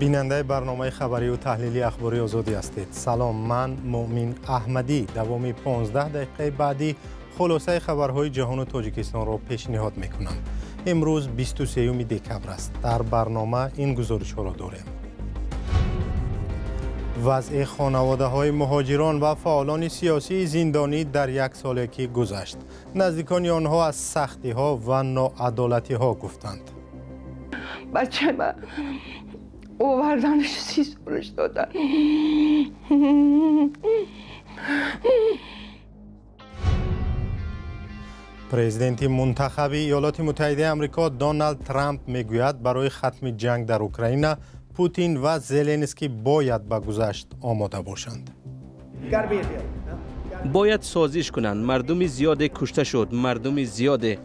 بیننده برنامه خبری و تحلیلی اخباری آزادی هستید. سلام، من مؤمن احمدی. دوام 15 دقیقه بعدی خلاصه خبرهای جهان و تاجیکستان را پیشنهاد میکنم. امروز 23 دکبر است. در برنامه این گزارش ها را داریم. وضع خانواده های مهاجران و فعالان سیاسی زندانی در یک سال که گذشت. نزدیکان آنها از سختی ها و ناعدالتی ها گفتند. بچه من اووردنش 30 سالش دادن. پرزیدنت منتخب ایالات متحده آمریکا دونالد ترامپ میگوید برای ختم جنگ در اوکراین پوتین و زلنسکی باید به گذشت آماده باشند. باید سازش کنند. مردم زیاد کشته شد، مردم زیاده.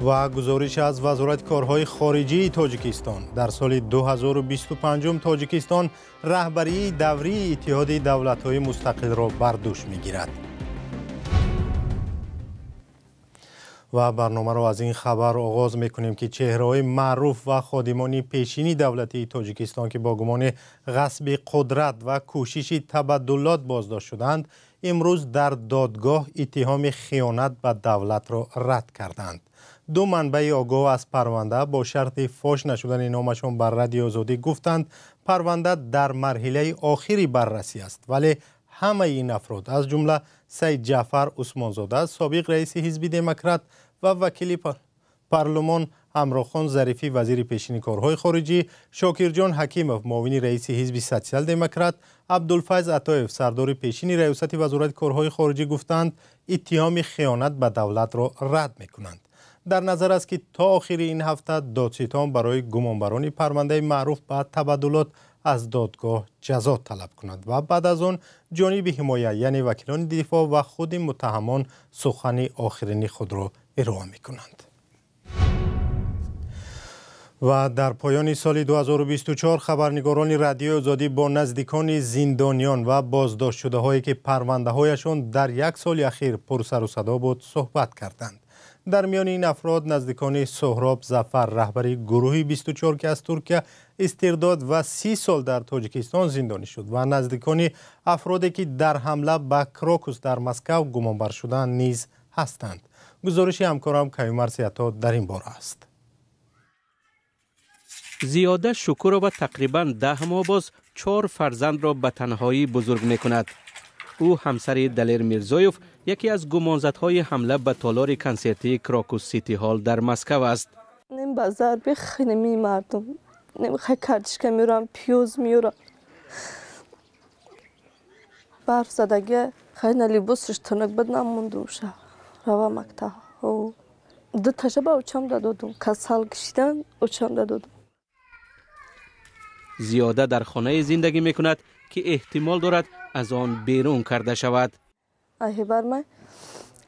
و گزارش از وزارت کارهای خارجی تاجیکستان در سال 2025 تاجیکستان رهبری دوری اتحاد دولت‌های مستقل را بر دوش می‌گیرد. و برنامه را از این خبر آغاز می‌کنیم که چهره‌های معروف و خادمان پیشین دولتی تاجیکستان که با گمان غصب قدرت و کوشش تبدلات بازداشت شدند امروز در دادگاه اتهام خیانت به دولت را رد کردند. دو منبع آگاه از پرونده با شرط فاش نشدن نامشان بر رادیو آزادی گفتند پرونده در مرحله آخری بررسی است، ولی همه این افراد از جمله سید جعفر عثمانزاده سابق رئیس حزب دموکرات و وکیل پارلمان امراخان ظریفی وزیر پیشین کارهای خارجی، شاکرجان حکیموف معاون رئیس حزب سوسیال دموکرات، عبدالفیض عطایف سردار پیشین ریاست وزارت کارهای خارجی گفتند اتهام خیانت به دولت را رد می‌کنند. در نظر است که تا آخر این هفته دادستان برای گمانبران پرونده معروف به تبدلات از دادگاه جزا طلب کند و بعد از آن جانب حمایه یعنی وکیلان دفاع و خود متهمان سخن آخرین خود را ارائه می کنند. و در پایان سال 2024 خبرنگاران رادیو آزادی با نزدیکان زندانیان و بازداشت شده هایی که پرونده هایشان در یک سال اخیر پر سر و صدا بود صحبت کردند. در میان این افراد نزدیکان سهراب ظفر رهبر گروه 24 که از ترکیه استرداد و 30 سال در تاجیکستان زندانی شد و نزدیکان افرادی که در حمله به کراکوس در مسکو گمانبر شدند نیز هستند. گزارش همکارم کیومرث عطا در این باره است. زیاده شکورова تقریباً 10 ماه باز 4 فرزند را به تنهایی بزرگ می کند. او همسر دلیر میرزایوف یکی از گمانزدهای حمله به تالار کنسرتی کراکوس سیتی هال در مسکو است. نیم بازار بخینه می مردم نمیخوای کردشکه میرم پیوز میرم برف زدگه خیلی لیبوسش تنک بد نمونده شه روا مکتب دو تشه با اوچم دادم کسال کشیدن اوچم دادم. زیاده در خانه زندگی می کند که احتمال دارد از آن بیرون کرده شود. ای بر من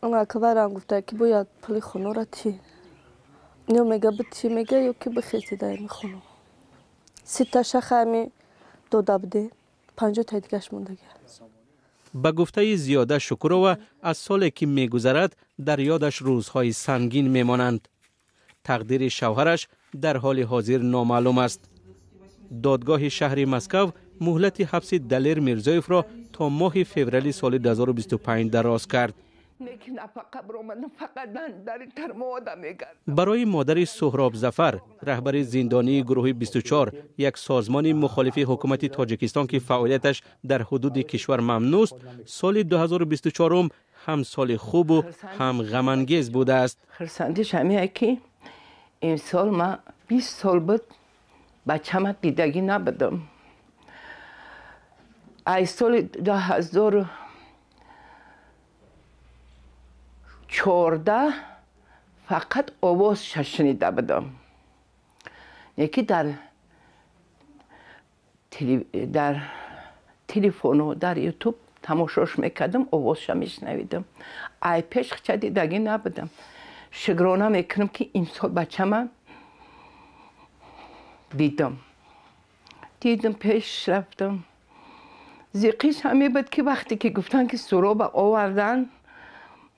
اون اکبرم گفته که باید پلی خونه را تی نو میگه بتی میگه یا که بخیتی دای میخونم 3 تا شخمی دو دبده 5 تا دیگهش مونده. به گفته زیاده شکورova از سالی که میگذرد در یادش روزهای سنگین میمانند. تقدیر شوهرش در حال حاضر نامعلوم است. دادگاه شهر مسکو مهلت حبس دلیر میرزایوف را تا ماه فوریه سال 2025 دراز کرد. برای مادر سهراب ظفر رهبر زندانی گروه 24 یک سازمان مخالف حکومت تاجیکستان که فعالیتش در حدود کشور ممنوع است سال 2024 هم سال خوب و هم غم انگیز بوده است. خرسندیش همینه که این سال ما 20 سال بود بچه‌م دیدگی نبودم. ای سال 2014 فقط آواز شنیده بودم. یکی در تلفن و در یوتیوب تماشاش میکردم آوازش میشنویدم. ای پیش چه دیدگی نبودم. شگرانه میکنم که این سال بچه‌م دیدم پیش رفتم. زیقیش همی بود که وقتی که گفتن که سراب آوردن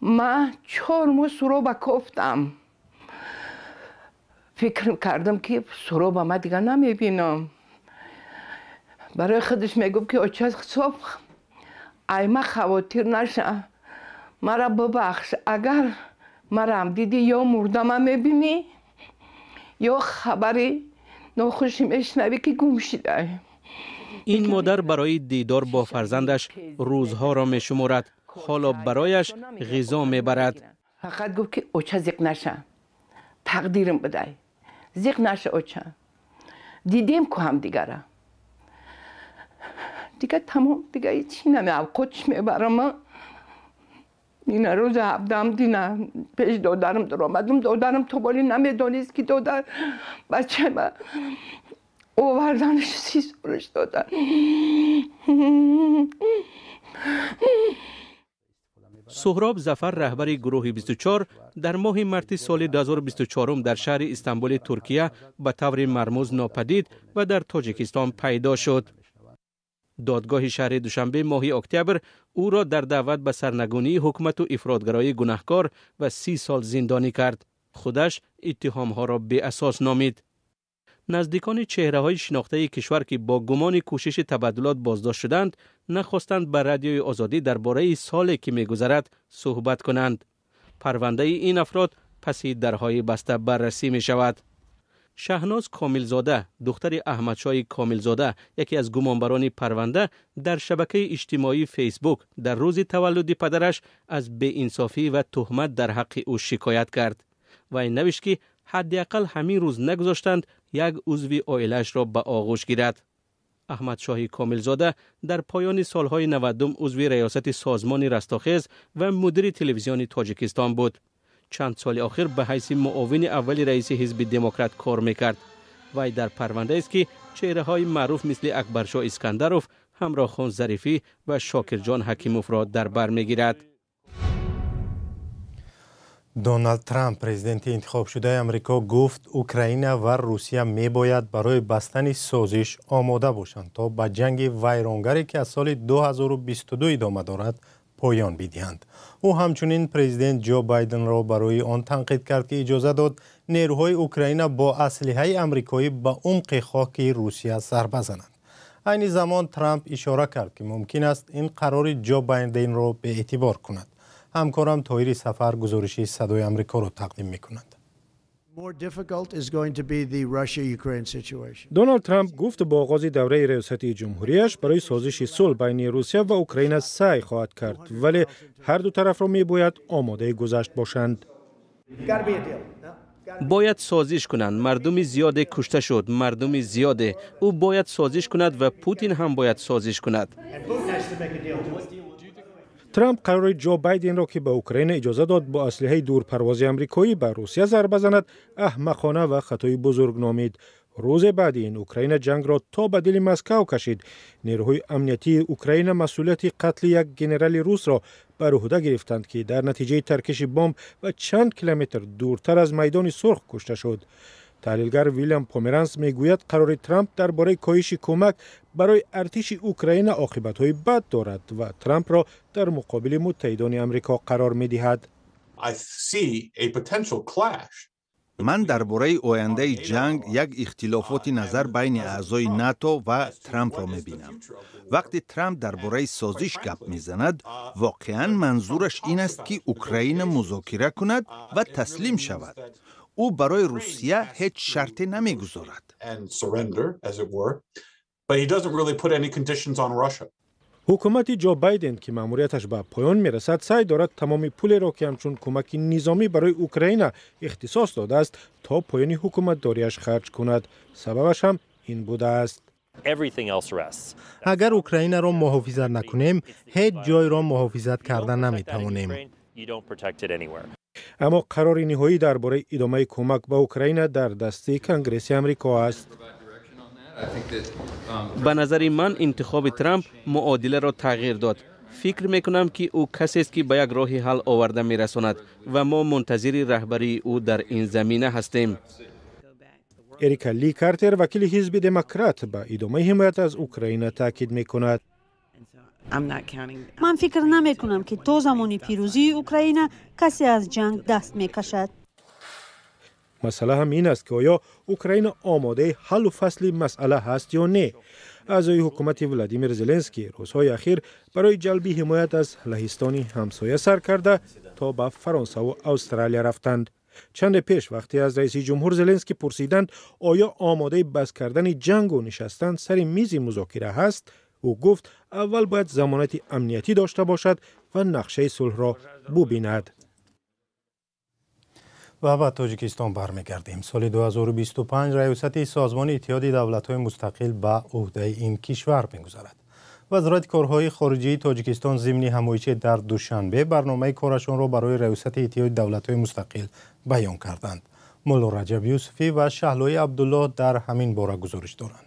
من 4 ماه سراب کفتم. فکر کردم که سراب ما دیگه نمیبینم. برای خودش میگفت که اوچه صبح ایما خواطر نشه، مرا ببخش، اگر مرا هم دیدی یا مردم میبینی یا خبری ناخوشی میشنوی که گم شده. این مادر برای دیدار با فرزندش روزها را میشمارد، حالا برایش غذا میبرد. فقط گفت که اوچه زیق نشه، تقدیرم بدهی، زیق نشه اوچه. دیدیم که هم دیگره دیگه تمام، دیگه هیچی نمیام، کچ میبرم. این روز هفتم دینه پیش دادرم در آمدم. دادرم تو بالی نمیدانست که دادر بچه ما اووردنش 30 سالش دادن. سهراب ظفر رهبر گروه 24 در ماه مارس سال 2024 در شهر استانبول ترکیه به طور مرموز ناپدید و در تاجیکستان پیدا شد. دادگاه شهر دوشنبه ماه اکتبر او را در دعوت به سرنگونی حکومت و افراطگرایی گناهکار و 30 سال زندانی کرد. خودش اتهامها را بی اساس نامید. نزدیکان چهره‌های شناخته کشور که با گمان کوشش تبادلات بازداشت شدند، نخواستند به رادیوی آزادی درباره سالی که می‌گذرد صحبت کنند. پرونده این افراد پس درهای بسته بررسی می‌شود. شهناز کاملزاده، دختر احمدشاه کاملزاده، یکی از گمانبران پرونده، در شبکه اجتماعی فیسبوک در روز تولد پدرش از بی‌انصافی و تهمت در حق او شکایت کرد و این نوشت که حداقل همین روز نگذاشتند یک عضو عائله‌اش را به آغوش گیرد. احمدشاه کاملزاده در پایان سالهای 90 عضو ریاست سازمان رستاخیز و مدیر تلویزیون تاجیکستان بود. چند سال آخر به حیث معاون اول رئیس حزب دموکرات کار میکرد. وی در پرونده است که چهره‌های معروف مثل اکبرشاه اسکندروف، همراه خان ظریفی و شاکرجان حکیموف را در بر میگیرد. دونالد ترامپ پرزیدنت انتخاب شده امریکا گفت اوکراین و روسیه می باید برای بستن سازش آماده باشند تا به جنگ ویرانگری که از سال 2022 ادامه دارد پایان بدهند. او همچنین پرزیدنت جو بایدن را برای آن تنقید کرد که اجازه داد نیروهای اوکراین با اسلحه آمریکایی به عمق خاک روسیه ضربه زنند. عین زمان ترامپ اشاره کرد که ممکن است این قرار جو بایدن را به اعتبار کند. همکارم طاهر سفر گزارشی صدای آمریکا را تقدیم می‌کند. دونالد ترامپ گفت با آغاز دوره ریاست جمهوریش برای سازش صلح بین روسیه و اوکراین سعی خواهد کرد، ولی هر دو طرف را می‌باید آماده گذشت باشند. باید سازش کنند. مردم زیاد کشته شد، مردم زیاده. او باید سازش کند و پوتین هم باید سازش کند. ترامپ قرار جو بایدن را که به اوکراین اجازه داد با اسلحه دورپروازی آمریکایی به روسیه ضربه زند احمقانه و خطای بزرگ نامید. روز بعد این اوکراین جنگ را تا به دل مسکو کشید. نیروهای امنیتی اوکراین مسئولیت قتل یک ژنرال روس را بر عهده گرفتند که در نتیجه ترکش بمب و چند کیلومتر دورتر از میدان سرخ کشته شد. تحلیلگر ویلیام پومرانس میگوید قرار ترامپ درباره کاهش کمک برای ارتش اوکراین عاقبت‌های بد دارد و ترامپ را در مقابل متحدان آمریکا قرار می‌دهد. من درباره آینده جنگ یک اختلافات نظر بین اعضای ناتو و ترامپ را می‌بینم. وقتی ترامپ درباره سازش گپ می‌زند، واقعاً منظورش این است که اوکراین مذاکره کند و تسلیم شود. او برای روسیه هیچ شرطی نمیگذارد. حکومت جو بایدن که مأموریتش به پایان میرسد سعی دارد تمام پول را که همچون کمک نظامی برای اوکراین اختصاص داده است تا پایان حکومت داریش خرج کند. سببش هم این بوده است. اگر اوکراین را محافظت نکنیم، هیچ جای را محافظت کردن نمیتوانیم. اما قرار نهایی درباره ادامه کمک به اوکراین در دست کنگره آمریکا است. به نظر من انتخاب ترامپ معادله را تغییر داد. فکر میکنم که او کسی است که به یک راه حل آورده میرساند و ما منتظر رهبری او در این زمینه هستیم. اریکا لی کارتر وکیل حزب دموکرات به ادامه حمایت از اوکراین تاکید میکند. من فکر نمی کنم که تا زمان پیروزی اوکراین کسی از جنگ دست می کشد. مسئله هم این است که آیا اوکراین آماده حل و فصل مسئله هست یا نه. اعضای حکومت ولادیمیر زلنسکی روزهای اخیر برای جلب حمایت از لهستان همسایه سر کرده تا به فرانسه و استرالیا رفتند. چند پیش وقتی از رئیس جمهور زلنسکی پرسیدند آیا آماده بس کردن جنگ و نشستن سر میز مذاکره هست، او گفت اول باید ضمانت امنیتی داشته باشد و نقشه صلح را ببیند. و به تاجیکستان برمیگردیم. سال 2025 ریاست سازمان اتحاد دولت‌های مستقل به عهده این کشور می‌گذرد. وزارت کارهای خارجه تاجیکستان ضمن همایش در دوشنبه برنامه کارشان را برای ریاست اتحاد دولت‌های مستقل بیان کردند. مولا رجب یوسفی و شهلای عبدالله در همین باره گزارش دارند.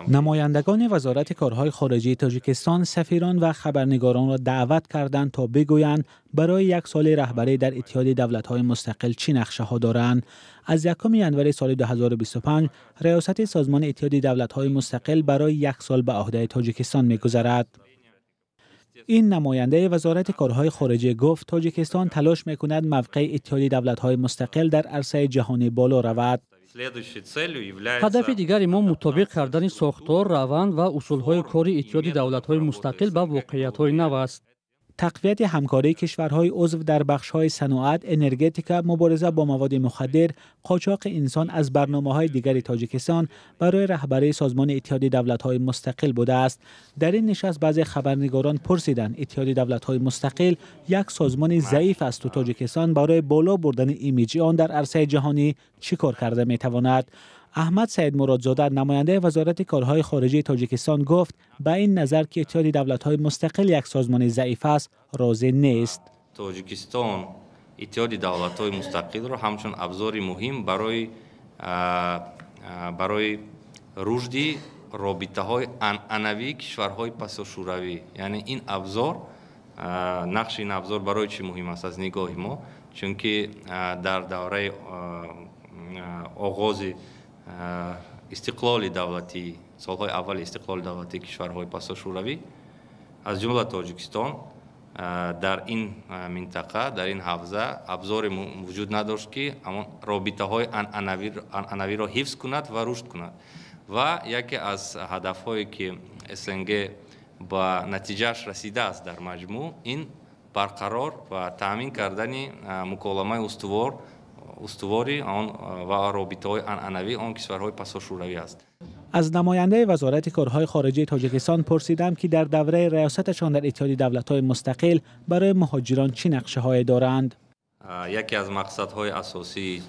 نمایندگان وزارت کارهای خارجه تاجیکستان سفیران و خبرنگاران را دعوت کردند تا بگویند برای یک سال رهبری در اتحاد دولت‌های مستقل چی نقشه ها دارند. از 1 ژانویه سال 2025 ریاست سازمان اتحاد دولت‌های مستقل برای یک سال به عهده تاجیکستان می‌گذرد. این نماینده وزارت کارهای خارجه گفت تاجیکستان تلاش می‌کند موقع اتحاد دولت‌های مستقل در عرصه جهانی بالا رود. هدف دیگری ما مطابق کردن ساختار، روند و اصولهای کاری اتحاد دولت‌های مستقل با واقعیت‌های نو است. تقویت همکاری کشورهای عضو در بخش‌های صنعت، انرژتیکا، مبارزه با مواد مخدر، قاچاق انسان از برنامه‌های دیگر تاجیکستان برای رهبری سازمان اتحاد دولت‌های مستقل بوده است. در این نشست بعضی خبرنگاران پرسیدند اتحاد دولت‌های مستقل یک سازمان ضعیف است و تاجیکستان برای بالا بردن ایمیج آن در عرصه جهانی چیکار کرده می‌تواند. احمد سعید مرادزاده نماینده وزارت کارهای خارجه تاجیکستان گفت به این نظر که اتحاد دولت‌های مستقل یک سازمان ضعیف است راضی نیست. تاجیکستان اتحاد دولت‌های مستقل را همچون ابزاری مهم برای رشد رابطه‌های انوی کشورهای پساشوروی، یعنی این ابزار نقش این ابزار برای چی مهم است از نگاه ما، چون که در دوره آغاز استقلال دولتی، سالهای اول استقلال دولتی کشورهای پساشوروی از جمله تاجیکستان در این منطقه، در این حوزه ابزار وجود نداشت که اما رابطه های انوی را حفظ کند و رشد کند و یکی از هدفهایی که SNG با نتیجهش رسیده است در مجموع این برقرار و تامین کردن مکالمه استواری آن و رابطه‌های انوی آن کشورهای پساشوروی است. از نماینده وزارت کارهای خارجه تاجیکستان پرسیدم که در دوره ریاستشان در اتحاد دولت‌های مستقل برای مهاجران چه نقشه‌هایی دارند. یکی از مقصدهای اساسی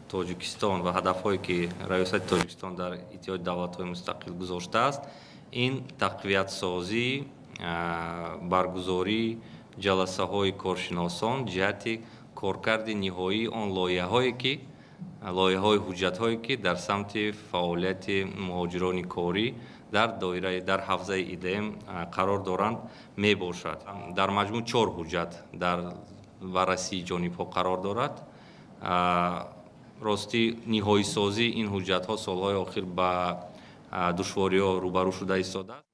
تاجیکستان و هدفهایی که ریاست تاجیکستان در اتحاد دولت‌های مستقل گذاشته است این تقویت سازی، برگزاری جلسه‌های کارشناسان جهت کارکرد نهایی آن لایحه‌های حجت‌هایی که در سمت فعالیت مهاجران کاری در دایره در حوزه ایدم قرار دارند میباشد. در مجموع 4 حجت در بررسی جانب‌ها قرار دارد. راستی نهایی سازی این حجت‌ها سال‌های اخیر با دشواری‌ها روبرو شده ایستاده است.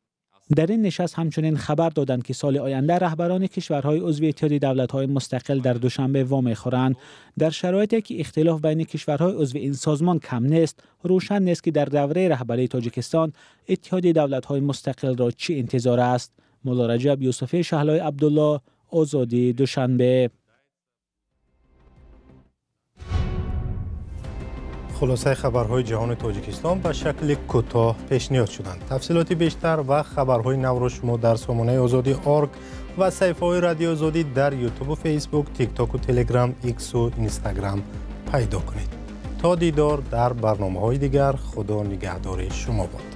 در این نشست همچنین خبر دادند که سال آینده رهبران کشورهای عضو اتحاد دولت‌های مستقل در دوشنبه وام می‌خورند. در شرایطی که اختلاف بین کشورهای عضو این سازمان کم نیست، روشن نیست که در دوره رهبری تاجیکستان اتحاد دولت‌های مستقل را چه انتظار است. مولا رجب یوسفی، شهلای عبدالله، آزادی، دوشنبه. خلاصه خبرهای جهان تاجیکستان به شکل کوتاه پیشنهاد شدند. تفصیلات بیشتر و خبرهای نو را شما در سامانه آزادی.org و صفحه‌های رادیو آزادی در یوتیوب و فیسبوک، تیک تاک و تلگرام، ایکس و اینستاگرام پیدا کنید. تا دیدار در برنامه‌های دیگر، خدا نگهدار شما باد.